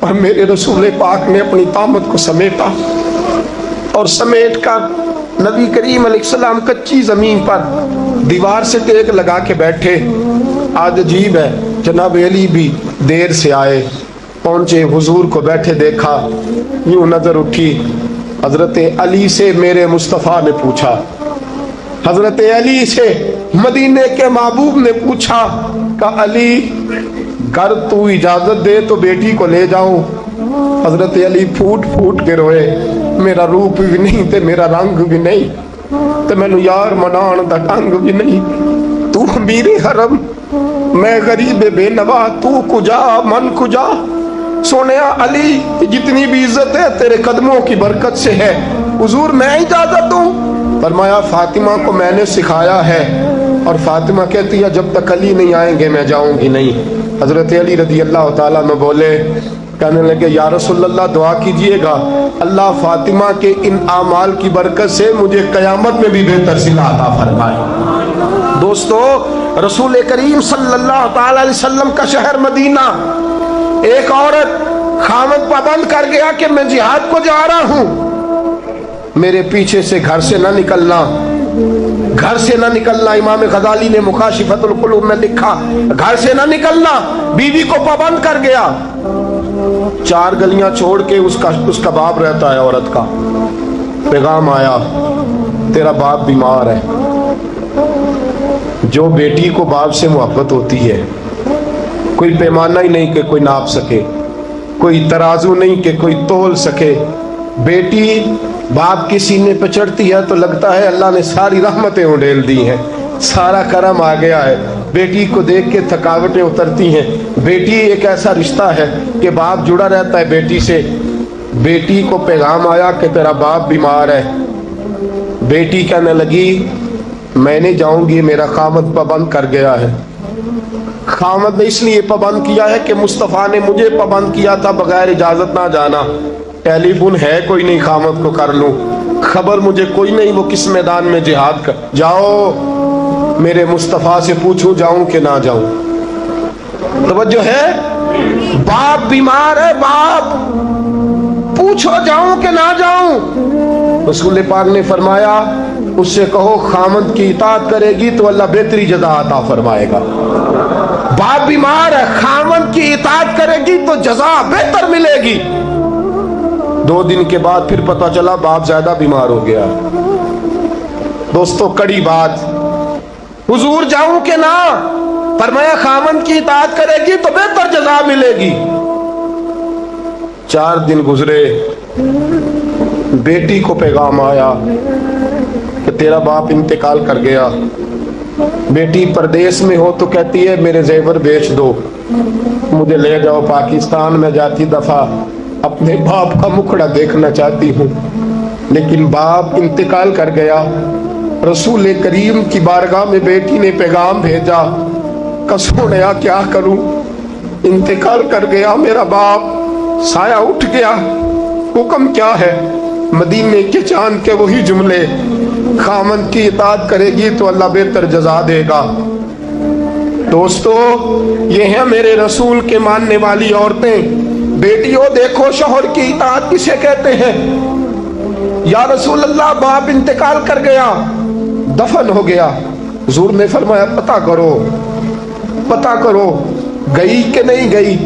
اور میرے رسول پاک نے اپنی طامت کو سمیٹا اور سمیٹ کر نبی کریم علیہ السلام کچی زمین پر دیوار سے ٹیک لگا کے بیٹھے. آج عجیب ہے، جناب علی بھی دیر سے آئے، پہنچے، حضور کو بیٹھے دیکھا، یوں نظر اٹھی. حضرت علی سے میرے مصطفیٰ نے پوچھا، حضرت علی سے مدینے کے محبوب نے پوچھا کہ علی گر تو اجازت دے تو بیٹی کو لے جاؤں. حضرت علی پھوٹ پھوٹ کے روئے، میرا روپ بھی نہیں تے میرا رنگ بھی نہیں تے مینوں یار منان دا ڈنگ بھی نہیں. تو میرے حرم، میں غریب بے نوا، تو کجا من کجا. سونیا علی جتنی بھی عزت ہے تیرے قدموں کی برکت سے ہے، حضور میں اجازت دوں. فرمایا فاطمہ کو میں نے سکھایا ہے، اور فاطمہ کہتی ہے جب تک علی نہیں آئیں گے میں جاؤں گی نہیں. حضرت علی رضی اللہ تعالیٰ عنہ بولے، کہنے لگے یا رسول اللہ دعا کیجئے گا اللہ فاطمہ کے ان اعمال کی برکت سے مجھے قیامت میں بھی بہتر صلہ عطا فرمائے. دوستو، رسول کریم صلی اللہ تعالی علیہ وسلم کا شہر مدینہ، ایک عورت خامد پابند کر گیا کہ میں جہاد کو جا رہا ہوں، میرے پیچھے سے گھر سے نہ نکلنا، گھر سے نہ نکلنا. امام غزالی نے مکاشفۃ القلوب میں لکھا گھر سے نہ نکلنا. بیوی کو پابند کر گیا. 4 گلیاں چھوڑ کے اس کا باپ رہتا ہے عورت کا. پیغام آیا تیرا باپ بیمار ہے. جو بیٹی کو باپ سے محبت ہوتی ہے، کوئی پیمانہ ہی نہیں کہ کوئی ناپ سکے، کوئی ترازو نہیں کہ کوئی تول سکے. بیٹی باپ کے سینے پہ چڑھتی ہے تو لگتا ہے اللہ نے ساری رحمتیں اڈیل دی ہیں، سارا کرم آ گیا ہے. بیٹی کو دیکھ کے تھکاوٹیں اترتی ہیں. بیٹی ایک ایسا رشتہ ہے کہ باپ جڑا رہتا ہے بیٹی سے. بیٹی کو پیغام آیا کہ تیرا باپ بیمار ہے. بیٹی کہنے لگی میں نہیں جاؤں گی، میرا خامد پابند کر گیا ہے. خامد نے اس لیے پابند کیا ہے کہ مصطفیٰ نے مجھے پابند کیا تھا بغیر اجازت نہ جانا. ٹیلی فون ہے کوئی نہیں خامد کو کر لوں، خبر مجھے کوئی نہیں وہ کس میدان میں جہاد کر. جاؤ میرے مصطفیٰ سے پوچھوں جاؤں کہ نہ جاؤں. توجہ ہے، باپ بیمار ہے، باپ پوچھو جاؤں کہ نہ جاؤں. رسول پاک نے فرمایا اس سے کہو خامد کی اطاعت کرے گی تو اللہ بہتری جزا عطا فرمائے گا. باپ بیمار ہے، خامد کی اطاعت کرے گی تو جزا بہتر ملے گی. 2 دن کے بعد پھر پتہ چلا باپ زیادہ بیمار ہو گیا. دوستو کڑی بات، حضور جاؤں کہ نہ؟ فرمایا خامد کی اطاعت کرے گی تو بہتر جزا ملے گی. 4 دن گزرے، بیٹی کو پیغام آیا کہ تیرا باپ انتقال کر گیا. بیٹی پردیس میں ہو تو کہتی ہے میرے زیور بیچ دو، مجھے لے جاؤ پاکستان میں. جاتی دفعہ اپنے باپ کا مکھڑا دیکھنا چاہتی ہوں، لیکن باپ انتقال کر گیا. رسول کریم کی بارگاہ میں بیٹی نے پیغام بھیجا کہ سونیا کیا کروں، انتقال کر گیا میرا باپ، سایہ اٹھ گیا، حکم کیا ہے؟ مدینے کے چاند کے وہی جملے، خامد کی اطاعت کرے گی تو اللہ بہتر جزا دے گا. دوستو یہ ہیں میرے رسول کے ماننے والی عورتیں. بیٹیوں دیکھو شوہر کی اطاعت کسے کہتے ہیں. یا رسول اللہ باپ انتقال کر گیا، دفن ہو گیا. حضور نے فرمایا پتہ کرو گئی کہ نہیں گئی.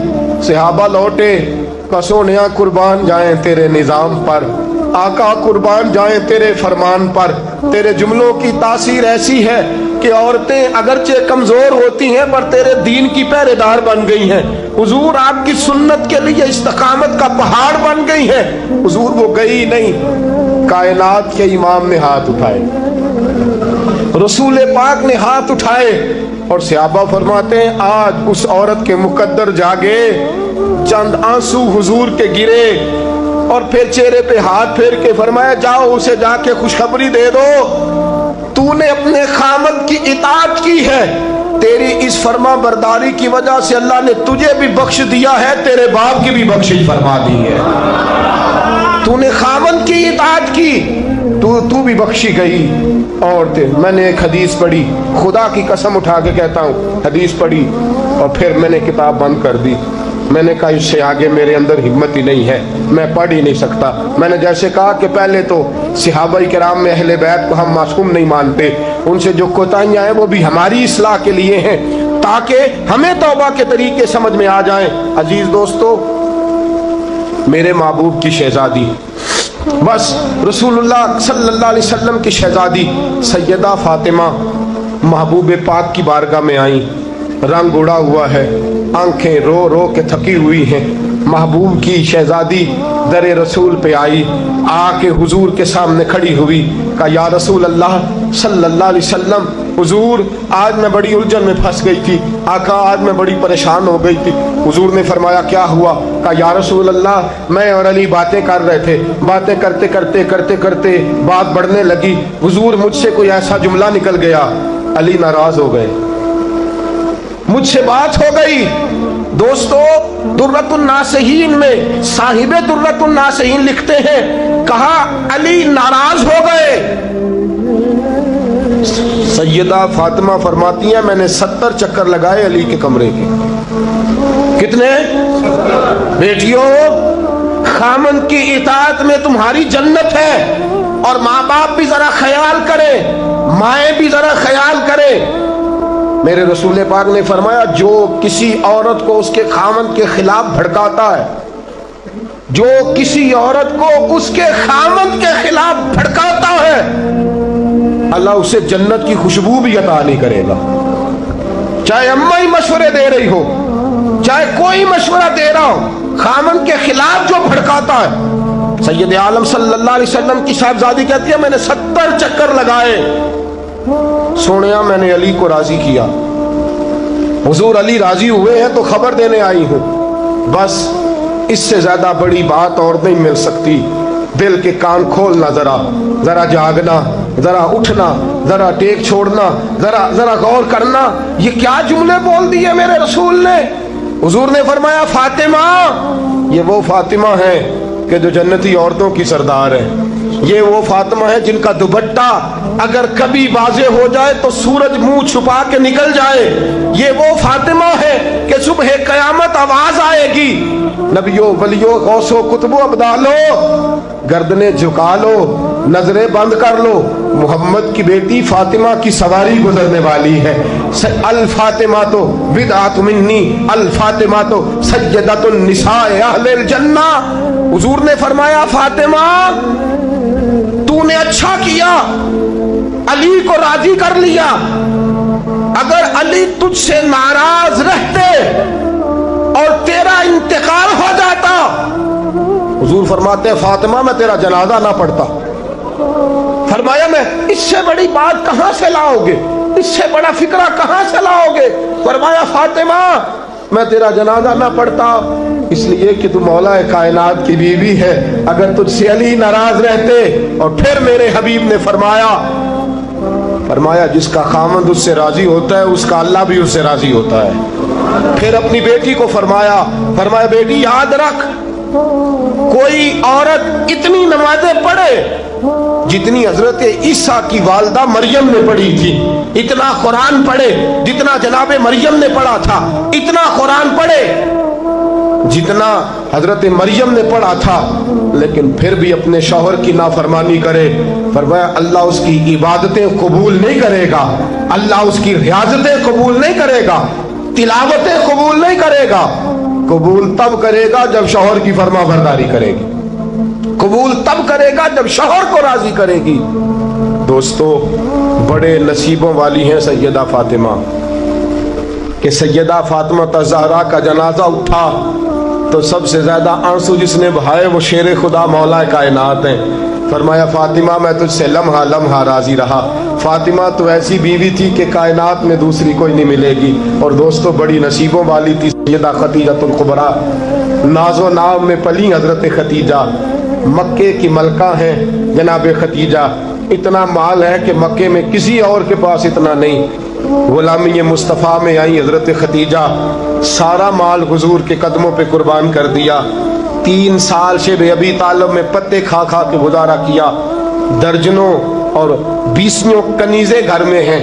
صحابہ لوٹے، سونیا قربان جائیں تیرے نظام پر، آقا قربان جائیں تیرے فرمان پر. تیرے جملوں کی تاثیر ایسی ہے کہ عورتیں اگرچہ کمزور ہوتی ہیں پر تیرے دین کی پہرے دار بن گئی ہیں. حضور آپ کی سنت کے لیے استقامت کا پہاڑ بن گئی ہیں. حضور وہ گئی نہیں. کائنات کے امام نے ہاتھ اٹھائے، رسول پاک نے ہاتھ اٹھائے، اور صحابہ فرماتے ہیں آج اس عورت کے مقدر جاگے. چند آنسو حضور کے گرے اور پھر چہرے پہ ہاتھ پھیر کے فرمایا جاؤ اسے جا کے خوشخبری دے دو، تو نے اپنے خامد کی اطاعت کی ہے، تیری اس فرما برداری کی وجہ سے اللہ نے تجھے بھی بخش دیا ہے، تیرے باپ کی بھی بخشش فرما دی ہے. تو نے خامد کی اطاعت کی تو بھی بخشی گئی. اور میں نے ایک حدیث پڑھی، خدا کی قسم اٹھا کے کہتا ہوں، حدیث پڑھی اور پھر میں نے کتاب بند کر دی. میں نے کہا اس سے آگے میرے اندر ہمت ہی نہیں ہے، میں پڑھ ہی نہیں سکتا۔ میں نے جیسے کہا کہ پہلے تو صحابہ کرام میں اہل بیت کو ہم معصوم نہیں مانتے، ان سے جو کوتاہیاں ہیں وہ بھی ہماری اصلاح کے لیے ہیں تاکہ ہمیں توبہ کے طریقے سمجھ میں آ جائیں۔ عزیز دوستو، میرے محبوب کی شہزادی، بس رسول اللہ صلی اللہ علیہ وسلم کی شہزادی سیدہ فاطمہ محبوب پاک کی بارگاہ میں آئیں، رنگ اڑا ہوا ہے، آنکھیں رو رو کے تھکی ہوئی ہیں۔ محبوب کی شہزادی در رسول پہ آئی، آ کے حضور کے سامنے کھڑی ہوئی، کہا یا رسول اللہ صلی اللہ علیہ وسلم، حضور آج میں بڑی الجھن میں پھنس گئی تھی، آقا آج میں بڑی پریشان ہو گئی تھی۔ حضور نے فرمایا کیا ہوا؟ کہا یا رسول اللہ میں اور علی باتیں کر رہے تھے، باتیں کرتے کرتے کرتے کرتے بات بڑھنے لگی، حضور مجھ سے کوئی ایسا جملہ نکل گیا، علی ناراض ہو گئے، مجھ سے بات ہو گئی۔ دوستو درۃ الناصحین میں صاحب درۃ الناصحین لکھتے ہیں، کہا علی ناراض ہو گئے۔ سیدہ فاطمہ فرماتی ہیں میں نے 70 چکر لگائے علی کے کمرے کے۔ کتنے؟ بیٹیوں، خامن کی اطاعت میں تمہاری جنت ہے، اور ماں باپ بھی ذرا خیال کرے، مائیں بھی ذرا خیال کرے۔ میرے رسول پاک نے فرمایا جو کسی عورت کو اس کے خامن کے خلاف بھڑکاتا ہے، جو کسی عورت کو اس کے خامن کے خلاف بھڑکاتا ہے، اللہ اسے جنت کی خوشبو بھی عطا نہیں کرے گا، چاہے اماں ہی مشورے دے رہی ہو، چاہے کوئی مشورہ دے رہا ہو، خامن کے خلاف جو بھڑکاتا ہے۔ سید عالم صلی اللہ علیہ وسلم کی صاحبزادی کہتی ہے میں نے 70 چکر لگائے، سونیا میں نے علی کو راضی کیا، حضور علی راضی ہوئے ہیں تو خبر دینے آئی ہوں، بس اس سے زیادہ بڑی بات اور نہیں مل سکتی۔ دل کے کان کھولنا، ذرا جاگنا، ذرا اٹھنا، ذرا ٹیک چھوڑنا، ذرا غور کرنا، یہ کیا جملے بول دیے میرے رسول نے۔ حضور نے فرمایا فاطمہ، یہ وہ فاطمہ ہے کہ جو جنتی عورتوں کی سردار ہے، یہ وہ فاطمہ ہے جن کا دوپٹہ اگر کبھی واضح ہو جائے تو سورج منہ چھپا کے نکل جائے، یہ وہ فاطمہ ہے کہ صبح قیامت آواز آئے گی، نبیوں ولیوں غوثوں کتبوں ابدالوں گردنیں جھکا لو، نظریں بند کر لو، محمد کی بیٹی فاطمہ کی سواری گزرنے والی ہے۔ الفاطمہ تو بدعت منی، الفاطمہ تو سیدۃ النساء اہل الجنہ۔ حضور نے فرمایا فاطمہ تو نے اچھا کیا، علی کو راضی کر لیا، اگر علی تجھ سے ناراض رہتے اور تیرا انتقال ہو جاتا، حضور فرماتے ہیں فاطمہ میں تیرا جنازہ نہ پڑھتا۔ فرمایا میں اس سے بڑی بات کہاں سے لاؤ گے، اس سے بڑا فکرہ کہاں سے لاؤ گے؟ فرمایا فاطمہ میں تیرا جنازہ نہ پڑھتا اس لیے کہ تو مولا کائنات کی بیوی ہے، اگر تجھ سے علی ناراض رہتے۔ اور پھر میرے حبیب نے فرمایا جس کا خامند اس سے راضی ہوتا ہے اس کا اللہ بھی اس سے راضی ہوتا ہے۔ پھر اپنی بیٹی کو فرمایا بیٹی یاد رکھ، کوئی عورت اتنی نمازیں پڑھے جتنی حضرت عیسیٰ کی والدہ مریم نے پڑھی تھی، اتنا قرآن پڑھے جتنا جناب مریم نے پڑھا تھا، اتنا قرآن پڑھے جتنا حضرت مریم نے پڑھا تھا، لیکن پھر بھی اپنے شوہر کی نافرمانی کرے، فرمایا اللہ اس کی عبادتیں قبول نہیں کرے گا، اللہ اس کی ریاضتیں قبول نہیں کرے گا، تلاوتیں قبول نہیں کرے گا۔ قبول تب کرے گا جب شوہر کی فرما برداری کرے گی، قبول تب کرے گا جب شوہر کو راضی کرے گی۔ دوستو بڑے نصیبوں والی ہیں سیدہ فاطمہ کہ سیدہ فاطمہ الزہرا کا جنازہ اٹھا تو سب سے زیادہ آنسو جس نے بہائے وہ شیر خدا مولا کائنات ہیں۔ فرمایا فاطمہ میں تجھ سے لمحہ لمحہ راضی رہا، فاطمہ تو ایسی بیوی تھی کہ کائنات میں دوسری کوئی نہیں ملے گی۔ اور دوستو بڑی نصیبوں والی تھی سیدہ خدیجہ الکبریٰ، ناز و نام میں پلی حضرت خدیجہ، مکے کی ملکہ ہیں جناب خدیجہ، اتنا مال ہے کہ مکے میں کسی اور کے پاس اتنا نہیں۔ غلامی مصطفیٰ میں آئی حضرت خدیجہ، سارا مال حضور کے قدموں پہ قربان کر دیا، 3 سال شب ابی طالب میں پتے کھا کھا کے گزارا کیا، درجنوں اور 20 کنیزیں گھر میں ہیں،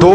2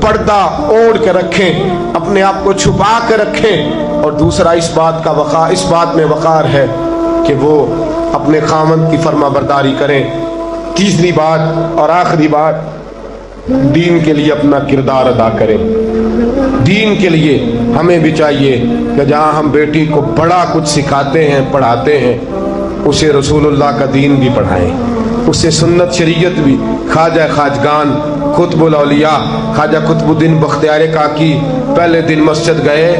پردہ اوڑھ کے رکھیں، اپنے آپ کو چھپا کے رکھیں، اور دوسرا اس بات میں وقار ہے کہ وہ اپنے خاوند کی فرما برداری کریں۔ تیسری بات اور آخری بات، دین کے لیے اپنا کردار ادا کریں۔ دین کے لیے ہمیں بھی چاہیے کہ جہاں ہم بیٹی کو بڑا کچھ سکھاتے ہیں، پڑھاتے ہیں، اسے رسول اللہ کا دین بھی پڑھائیں، اسے سنت شریعت بھی۔ خواجہ خواجگان قطب الاولیاء خواجہ قطب الدین بختیار کاکی پہلے دن مسجد گئے،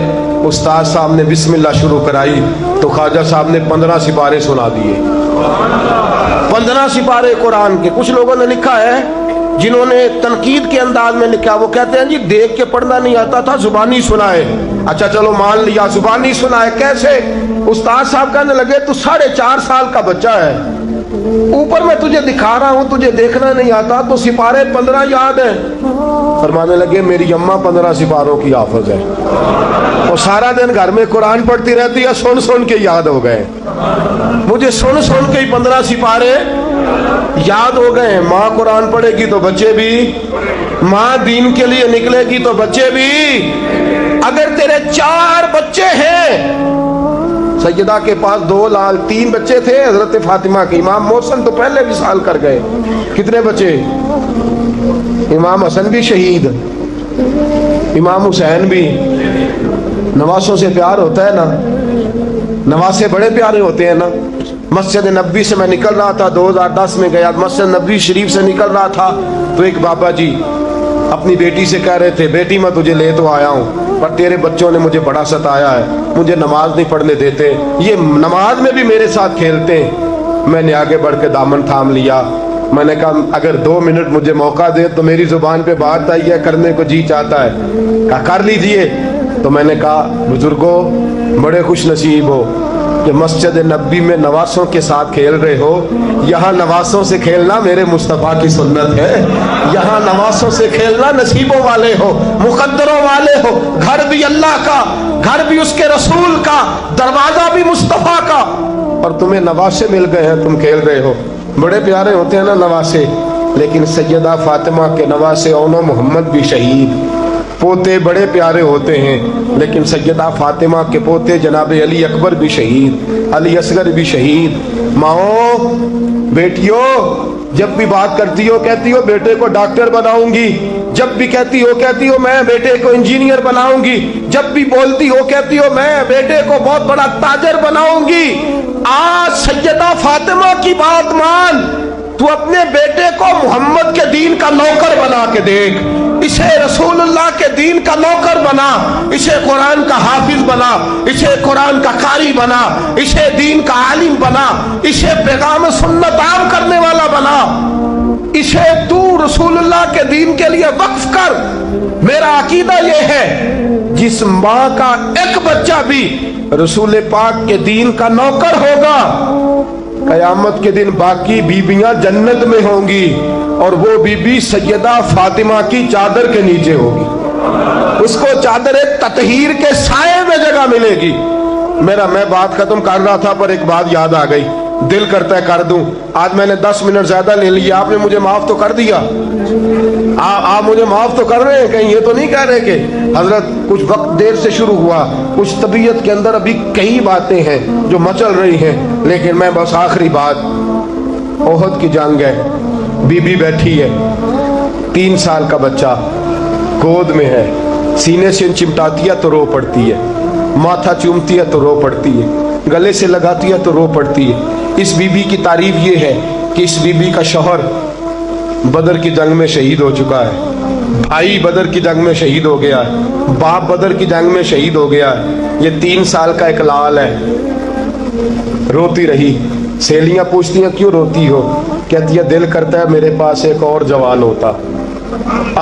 استاد صاحب نے بسم اللہ شروع کرائی تو خواجہ صاحب نے 15 سپارے سنا دیے، 15 سپارے قرآن کے۔ کچھ لوگوں نے لکھا ہے، جنہوں نے تنقید کے انداز میں لکھا، وہ کہتے ہیں جی دیکھ کے پڑھنا نہیں آتا تھا، زبانی سنائے۔ اچھا چلو مان لیا، زبانی سنائے۔ کیسے؟ استاد صاحب کہنے لگے تو 4.5 سال کا بچہ ہے، اوپر میں تجھے دکھا رہا ہوں، تجھے دیکھنا نہیں آتا، تو سپارے 15 یاد ہیں۔ فرمانے لگے میری اماں 15 سپاروں کی حافظ ہے، اور سارا دن گھر میں قرآن پڑھتی رہتی ہے، سن سن کے یاد ہو گئے، مجھے سن سن کے ہی 15 سپارے یاد ہو گئے۔ ماں قرآن پڑھے گی تو بچے بھی، ماں دین کے لیے نکلے گی تو بچے بھی۔ اگر تیرے 4 بچے ہیں، سیدہ کے پاس 2 لال 3 بچے تھے حضرت فاطمہ کے، امام محسن تو پہلے وصال کر گئے، کتنے بچے؟ امام حسن بھی شہید، امام حسین بھی۔ نواسوں سے پیار ہوتا ہے نا، نواسے بڑے پیارے ہوتے ہیں نا۔ مسجد نبوی سے میں نکل رہا تھا، 2010 میں گیا، مسجد نبوی شریف سے نکل رہا تھا تو ایک بابا جی اپنی بیٹی سے کہہ رہے تھے، بیٹی میں تجھے لے تو آیا ہوں پر تیرے بچوں نے مجھے بڑا ستایا ہے، مجھے نماز نہیں پڑھنے دیتے، یہ نماز میں بھی میرے ساتھ کھیلتے ہیں۔ میں نے آگے بڑھ کے دامن تھام لیا، میں نے کہا اگر 2 منٹ مجھے موقع دے تو میری زبان پہ بات آئی ہے، کرنے کو جی چاہتا ہے، کہا کر لیجئے۔ تو میں نے کہا بزرگوں بڑے خوش نصیب ہو کہ مسجد نبوی میں نواسوں کے ساتھ کھیل رہے ہو، یہاں نواسوں سے کھیلنا میرے مصطفیٰ کی سنت ہے، یہاں نواسوں سے کھیلنا نصیبوں والے ہو، مقدروں والے ہو، گھر بھی اللہ کا، گھر بھی اس کے رسول کا، دروازہ بھی مصطفیٰ کا، اور تمہیں نواسے مل گئے ہیں، تم کھیل رہے ہو۔ بڑے پیارے ہوتے ہیں نا نواسے، لیکن سیدہ فاطمہ کے نواسے اونو محمد بھی شہید، پوتے بڑے پیارے ہوتے ہیں، لیکن سیدہ فاطمہ کے پوتے جناب علی اکبر بھی شہید، علی اصغر بھی شہید۔ ماؤں بیٹیوں جب بھی بات کرتی ہو کہتی ہو بیٹے کو ڈاکٹر بناؤں گی، جب بھی کہتی ہو میں بیٹے کو انجینئر بناؤں گی، جب بھی بولتی ہو کہتی ہو میں بیٹے کو بہت بڑا تاجر بناؤں گی۔ آج سیدہ فاطمہ کی بات مان، تو اپنے بیٹے کو محمد کے دین کا نوکر بنا کے دیکھ، اسے رسول اللہ کے دین کا نوکر بنا، اسے قرآن کا حافظ بنا، اسے قرآن کا قاری بنا، اسے دین کا عالم بنا، اسے پیغام سنت عام کرنے والا بنا، اسے تو رسول اللہ کے دین کے لیے وقف کر۔ میرا عقیدہ یہ ہے جس ماں کا ایک بچہ بھی رسول پاک کے دین کا نوکر ہوگا، قیامت کے دن باقی بیبیاں جنت میں ہوں گی، اور وہ بی بی سیدہ فاطمہ کی چادر کے نیچے ہوگی، اس کو چادر تطہیر کے سائے میں جگہ ملے گی۔ میں بات ختم کر رہا تھا پر ایک بات یاد آ گئی، دل کرتا ہے کر دوں۔ آج میں نے 10 منٹ زیادہ لے لیا، آپ نے مجھے معاف تو کر دیا، آپ مجھے معاف تو کر رہے ہیں، کہیں یہ تو نہیں کہہ رہے کہ حضرت کچھ وقت دیر سے شروع ہوا، کچھ طبیعت کے اندر ابھی کئی باتیں ہیں جو مچل رہی ہیں، لیکن میں بس آخری بات، احد کی جنگ ہے، بی بی بیٹھی ہے، 3 سال کا بچہ گود میں ہے، سینے سے چمٹاتی ہے تو رو پڑتی ہے، ماتھا چومتی ہے تو رو پڑتی ہے، گلے سے لگاتی ہے تو رو پڑتی ہے۔ اس بی بی کی تعریف یہ ہے کہ اس بی بی کا شوہر بدر کی جنگ میں شہید ہو چکا ہے، بھائی بدر کی جنگ میں شہید ہو گیا ہے، باپ بدر کی جنگ میں شہید ہو گیا ہے، یہ 3 سال کا ایک لال ہے۔ روتی رہی، سہیلیاں پوچھتی ہیں کیوں روتی ہو، کہتی ہے دل کرتا ہے میرے پاس ایک اور جوان ہوتا،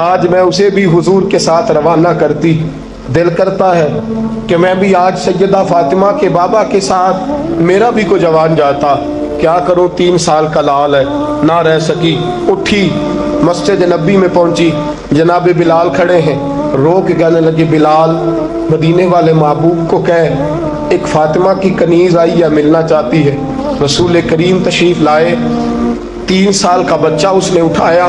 آج میں اسے بھی حضور کے ساتھ روانہ کرتی، دل کرتا ہے کہ میں بھی آج سیدہ فاطمہ کے بابا کے ساتھ میرا بھی کوئی جوان جاتا، کیا کروں 3 سال کا لال ہے، نہ رہ سکی، اٹھی مسجد نبی میں پہنچی، جناب بلال کھڑے ہیں، رو کے کہنے لگے بلال مدینے والے محبوب کو کہہ ایک فاطمہ کی کنیز آئی ہے ملنا چاہتی ہے۔ رسول کریم تشریف لائے، 3 سال کا بچہ اس نے اٹھایا،